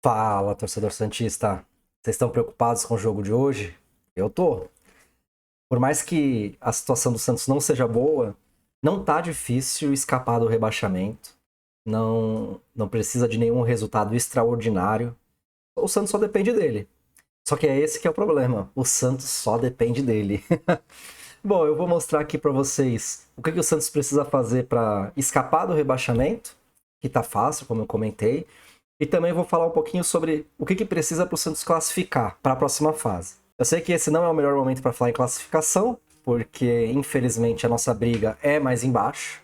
Fala, torcedor santista. Vocês estão preocupados com o jogo de hoje? Eu tô. Por mais que a situação do Santos não seja boa, não tá difícil escapar do rebaixamento. Não precisa de nenhum resultado extraordinário. O Santos só depende dele. Só que é esse que é o problema. O Santos só depende dele. Bom, eu vou mostrar aqui para vocês o que o Santos precisa fazer para escapar do rebaixamento, que tá fácil, como eu comentei. E também vou falar um pouquinho sobre o que precisa para o Santos classificar para a próxima fase. Eu sei que esse não é o melhor momento para falar em classificação, porque infelizmente a nossa briga é mais embaixo.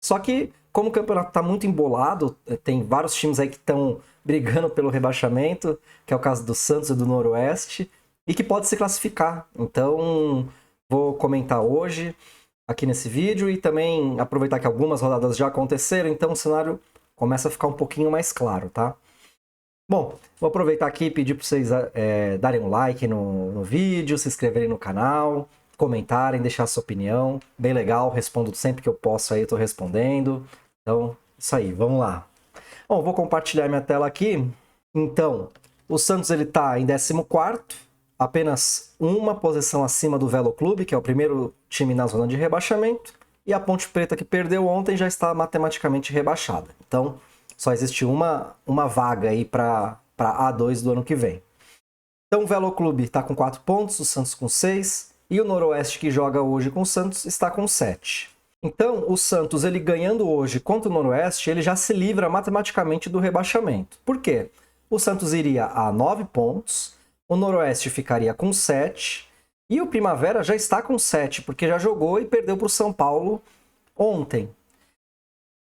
Só que, como o campeonato está muito embolado, tem vários times aí que estão brigando pelo rebaixamento, que é o caso do Santos e do Noroeste, e que pode se classificar. Então, vou comentar hoje aqui nesse vídeo e também aproveitar que algumas rodadas já aconteceram, então o cenário começa a ficar um pouquinho mais claro, tá? Bom, vou aproveitar aqui e pedir para vocês darem um like no vídeo, se inscreverem no canal, comentarem, deixar a sua opinião. Bem legal, respondo sempre que eu posso aí, eu tô respondendo. Então, isso aí, vamos lá. Bom, vou compartilhar minha tela aqui. Então, o Santos ele tá em 14º, apenas uma posição acima do Velo Clube, que é o primeiro time na zona de rebaixamento. E a Ponte Preta, que perdeu ontem, já está matematicamente rebaixada. Então, só existe uma vaga aí para A2 do ano que vem. Então, o Velo Clube está com 4 pontos, o Santos com 6. E o Noroeste, que joga hoje com o Santos, está com 7. Então, o Santos, ele ganhando hoje contra o Noroeste, ele já se livra matematicamente do rebaixamento. Por quê? O Santos iria a 9 pontos, o Noroeste ficaria com 7... E o Primavera já está com 7, porque já jogou e perdeu para o São Paulo ontem.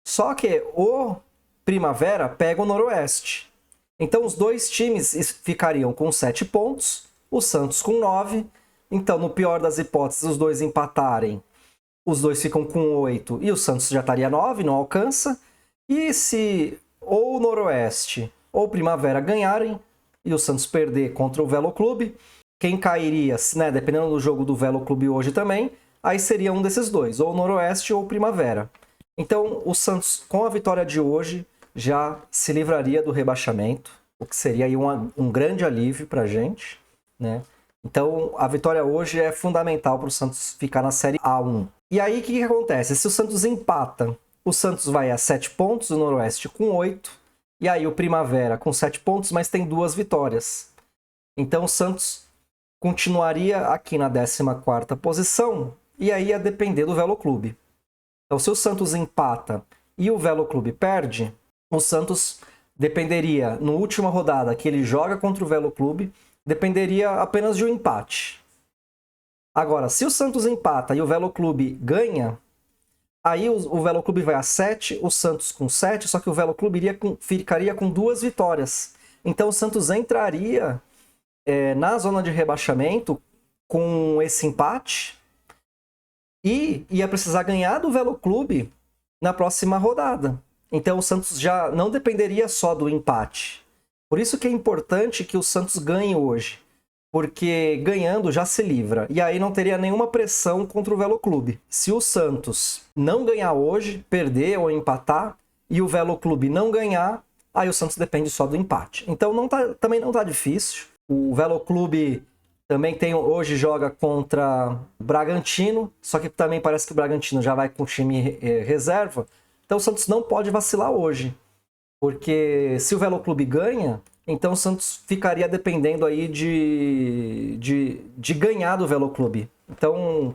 Só que o Primavera pega o Noroeste. Então os dois times ficariam com 7 pontos, o Santos com 9. Então, no pior das hipóteses, os dois empatarem, os dois ficam com 8 e o Santos já estaria 9, não alcança. E se ou o Noroeste ou o Primavera ganharem e o Santos perder contra o Velo Clube, quem cairia, né, dependendo do jogo do Velo Clube hoje também, aí seria um desses dois, ou o Noroeste ou o Primavera. Então, o Santos, com a vitória de hoje, já se livraria do rebaixamento, o que seria aí um grande alívio para a gente, né? Então, a vitória hoje é fundamental para o Santos ficar na Série A1. E aí, o que acontece? Se o Santos empata, o Santos vai a 7 pontos, o Noroeste com 8, e aí o Primavera com 7 pontos, mas tem 2 vitórias. Então, o Santos continuaria aqui na 14ª posição e aí ia depender do Velo Clube. Então, se o Santos empata e o Velo Clube perde, o Santos dependeria, na última rodada que ele joga contra o Velo Clube, dependeria apenas de um empate. Agora, se o Santos empata e o Velo Clube ganha, aí o Velo Clube vai a 7, o Santos com 7, só que o Velo Clube ficaria com 2 vitórias. Então, o Santos entraria na zona de rebaixamento com esse empate e ia precisar ganhar do Velo Clube na próxima rodada. Então o Santos já não dependeria só do empate. Por isso que é importante que o Santos ganhe hoje, porque ganhando já se livra. E aí não teria nenhuma pressão contra o Velo Clube. Se o Santos não ganhar hoje, perder ou empatar, e o Velo Clube não ganhar, aí o Santos depende só do empate. Então também não está difícil. O Velo Clube também hoje joga contra o Bragantino, só que também parece que o Bragantino já vai com o time reserva. Então o Santos não pode vacilar hoje, porque se o Velo Clube ganha, então o Santos ficaria dependendo aí de ganhar do Velo Clube. Então,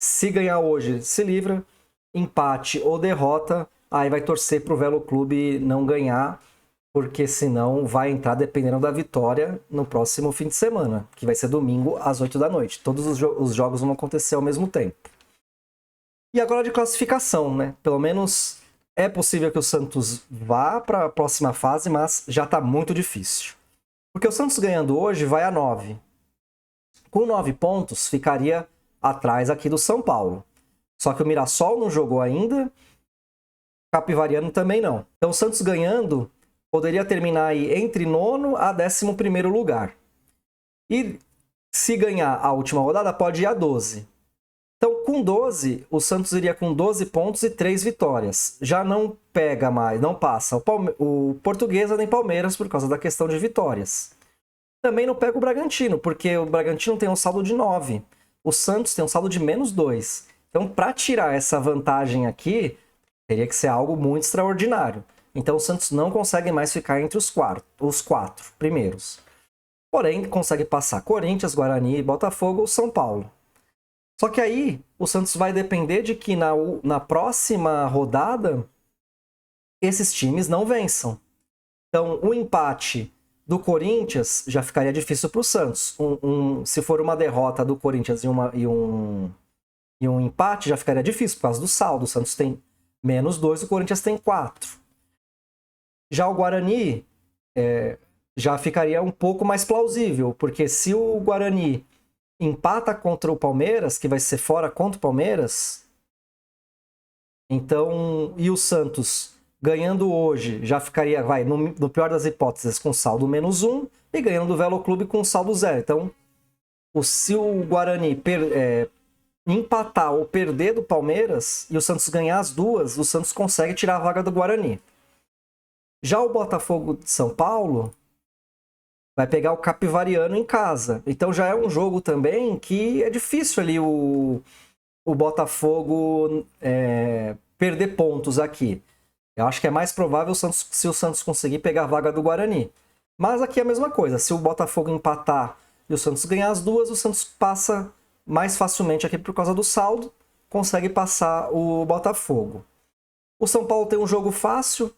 se ganhar hoje, se livra, empate ou derrota, aí vai torcer para o Velo Clube não ganhar, porque senão vai entrar dependendo da vitória no próximo fim de semana, que vai ser domingo às 8 da noite. Todos os jogos vão acontecer ao mesmo tempo. E agora de classificação, né? Pelo menos é possível que o Santos vá para a próxima fase, mas já está muito difícil. Porque o Santos ganhando hoje vai a 9. Com 9 pontos, ficaria atrás aqui do São Paulo. Só que o Mirassol não jogou ainda, Capivariano também não. Então o Santos ganhando poderia terminar aí entre 9º a 11º lugar. E se ganhar a última rodada, pode ir a 12. Então, com 12, o Santos iria com 12 pontos e 3 vitórias. Já não pega mais, não passa o Portuguesa nem Palmeiras por causa da questão de vitórias. Também não pega o Bragantino, porque o Bragantino tem um saldo de 9. O Santos tem um saldo de -2. Então, para tirar essa vantagem aqui, teria que ser algo muito extraordinário. Então, o Santos não consegue mais ficar entre os quatro primeiros. Porém, consegue passar Corinthians, Guarani, Botafogo ou São Paulo. Só que aí, o Santos vai depender de que na próxima rodada, esses times não vençam. Então, o empate do Corinthians já ficaria difícil para o Santos. Se for uma derrota do Corinthians e um empate, já ficaria difícil por causa do saldo. O Santos tem -2 e o Corinthians tem 4. Já o Guarani já ficaria um pouco mais plausível, porque se o Guarani empata contra o Palmeiras, que vai ser fora contra o Palmeiras, então, e o Santos ganhando hoje, já ficaria, no pior das hipóteses, com saldo -1, e ganhando do Velo Clube com saldo 0. Então, se o Guarani empatar ou perder do Palmeiras, e o Santos ganhar as duas, o Santos consegue tirar a vaga do Guarani. Já o Botafogo de São Paulo vai pegar o Capivariano em casa. Então já é um jogo também que é difícil ali o Botafogo perder pontos aqui. Eu acho que é mais provável se o Santos conseguir pegar a vaga do Guarani. Mas aqui é a mesma coisa. Se o Botafogo empatar e o Santos ganhar as duas, o Santos passa mais facilmente aqui por causa do saldo. Consegue passar o Botafogo. O São Paulo tem um jogo fácil.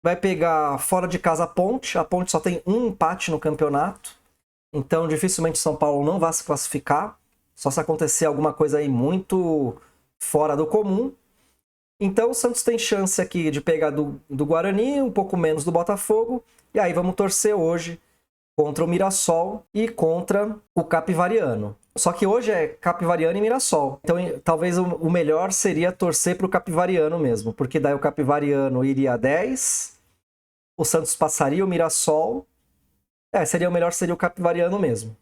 Vai pegar fora de casa a Ponte. A Ponte só tem um empate no campeonato. Então, dificilmente o São Paulo não vai se classificar. Só se acontecer alguma coisa aí muito fora do comum. Então, o Santos tem chance aqui de pegar do Guarani, um pouco menos do Botafogo. E aí vamos torcer hoje contra o Mirassol e contra o Capivariano. Só que hoje é Capivariano e Mirassol. Então, talvez o melhor seria torcer para o Capivariano mesmo. Porque daí o Capivariano iria a 10, o Santos passaria o Mirassol. O melhor seria o Capivariano mesmo.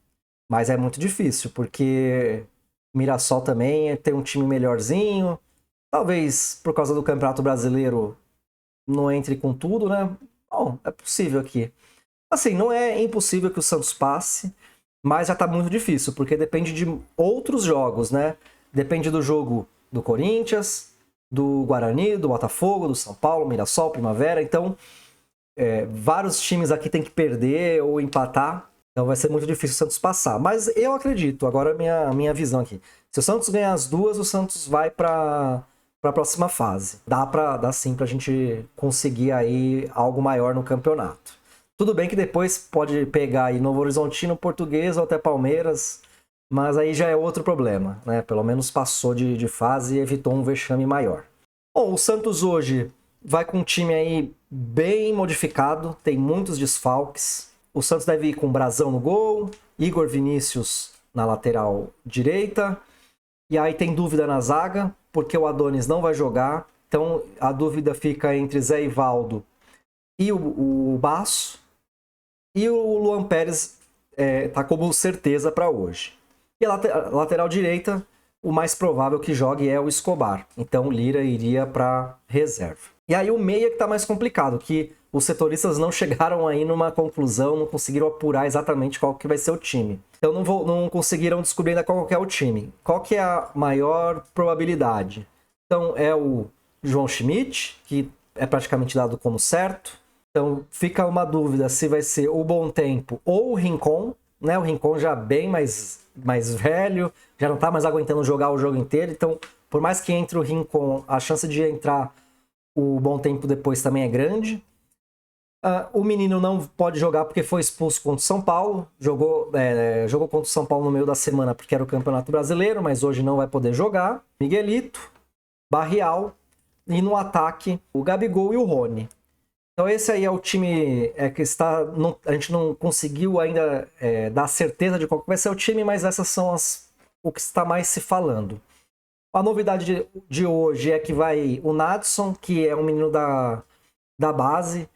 Mas é muito difícil, porque o Mirassol também tem um time melhorzinho. Talvez por causa do Campeonato Brasileiro não entre com tudo, né? Bom, é possível aqui. Assim, não é impossível que o Santos passe, mas já tá muito difícil, porque depende de outros jogos, né? Depende do jogo do Corinthians, do Guarani, do Botafogo, do São Paulo, Mirassol, Primavera. Então, vários times aqui tem que perder ou empatar. Então vai ser muito difícil o Santos passar. Mas eu acredito, agora a minha visão aqui. Se o Santos ganhar as duas, o Santos vai para a próxima fase. Dá sim pra gente conseguir aí algo maior no campeonato. Tudo bem que depois pode pegar aí Novo Horizontino, Português ou até Palmeiras, mas aí já é outro problema, né? Pelo menos passou de fase e evitou um vexame maior. Bom, o Santos hoje vai com um time aí bem modificado, tem muitos desfalques. O Santos deve ir com Brazão no gol, Igor Vinícius na lateral direita, e aí tem dúvida na zaga, porque o Adonis não vai jogar, então a dúvida fica entre Zé Ivaldo e o Basso. E o Luan Pérez tá como certeza para hoje. E a lateral direita, o mais provável que jogue é o Escobar. Então o Lira iria para reserva. E aí o meia que tá mais complicado, que os setoristas não chegaram aí numa conclusão, não conseguiram apurar exatamente qual que vai ser o time. Então não conseguiram descobrir ainda qual que é o time. Qual que é a maior probabilidade? Então é o João Schmidt, que é praticamente dado como certo. Então fica uma dúvida se vai ser o Bom Tempo ou o Rincon, né? O Rincon já bem mais velho, já não tá mais aguentando jogar o jogo inteiro. Então, por mais que entre o Rincon, a chance de entrar o Bom Tempo depois também é grande. O menino não pode jogar porque foi expulso contra o São Paulo. Jogou contra o São Paulo no meio da semana porque era o Campeonato Brasileiro, mas hoje não vai poder jogar. Miguelito, Barrial e no ataque o Gabigol e o Rony. Então esse aí é o time que está... a gente não conseguiu ainda dar certeza de qual que vai ser o time, mas essas são o que está mais se falando. A novidade de hoje é que vai o Nadson, que é um menino da base.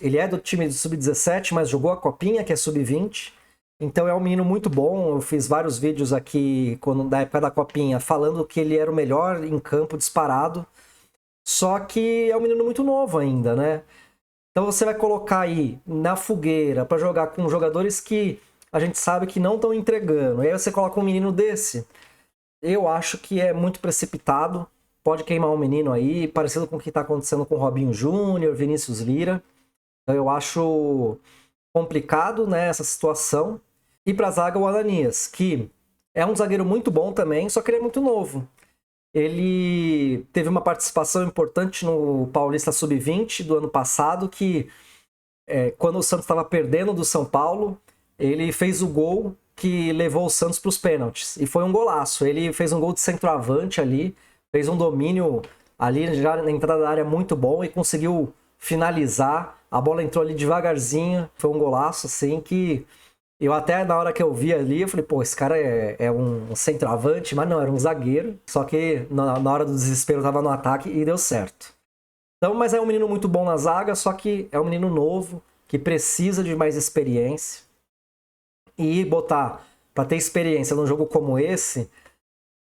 Ele é do time do Sub-17, mas jogou a Copinha, que é Sub-20. Então é um menino muito bom. Eu fiz vários vídeos aqui na época da Copinha falando que ele era o melhor em campo disparado. Só que é um menino muito novo ainda, né? Então você vai colocar aí na fogueira para jogar com jogadores que a gente sabe que não estão entregando. E aí você coloca um menino desse. Eu acho que é muito precipitado. Pode queimar um menino aí, parecido com o que está acontecendo com o Robinho Júnior, Vinícius Lira. Então eu acho complicado, né, essa situação. E para a zaga, o Ananias, que é um zagueiro muito bom também, só que ele é muito novo. Ele teve uma participação importante no Paulista Sub-20 do ano passado, que quando o Santos estava perdendo do São Paulo, ele fez o gol que levou o Santos para os pênaltis. E foi um golaço. Ele fez um gol de centroavante ali, fez um domínio ali já na entrada da área muito bom e conseguiu finalizar. A bola entrou ali devagarzinho, foi um golaço assim que eu até na hora que eu vi ali, eu falei, pô, esse cara é um centroavante, mas não, era um zagueiro. Só que na hora do desespero tava no ataque e deu certo. Então, mas é um menino muito bom na zaga, só que é um menino novo, que precisa de mais experiência. E botar para ter experiência num jogo como esse,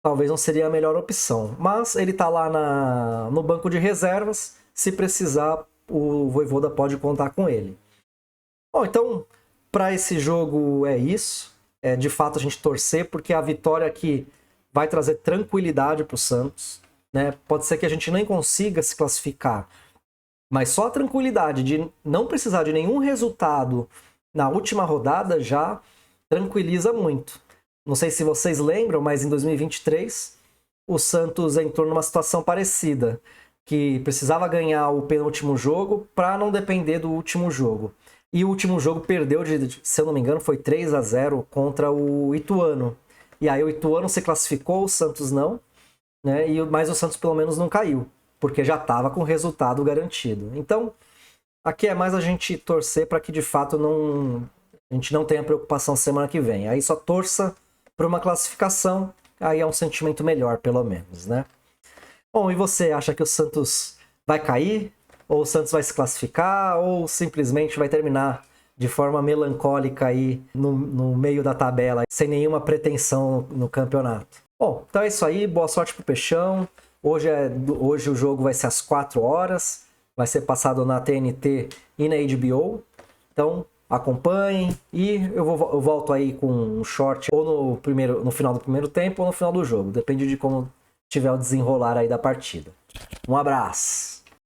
talvez não seria a melhor opção. Mas ele tá lá no banco de reservas, se precisar, o Vojvoda pode contar com ele. Bom, então, para esse jogo é isso. É de fato a gente torcer, porque a vitória aqui vai trazer tranquilidade para o Santos. Né? Pode ser que a gente nem consiga se classificar, mas só a tranquilidade de não precisar de nenhum resultado na última rodada já tranquiliza muito. Não sei se vocês lembram, mas em 2023 o Santos entrou numa situação parecida, que precisava ganhar o penúltimo jogo para não depender do último jogo. E o último jogo perdeu, se eu não me engano, foi 3-0 contra o Ituano. E aí o Ituano se classificou, o Santos não, né? Mas o Santos pelo menos não caiu, porque já estava com o resultado garantido. Então, aqui é mais a gente torcer para que de fato a gente não tenha preocupação semana que vem. Aí só torça para uma classificação, aí é um sentimento melhor, pelo menos, né? Bom, e você acha que o Santos vai cair? Ou o Santos vai se classificar? Ou simplesmente vai terminar de forma melancólica aí no meio da tabela, sem nenhuma pretensão no campeonato? Bom, então é isso aí. Boa sorte pro Peixão. Hoje o jogo vai ser às 4 horas. Vai ser passado na TNT e na HBO. Então acompanhem e eu volto aí com um short ou no final do primeiro tempo ou no final do jogo. Depende de como tiver o desenrolar aí da partida. Um abraço!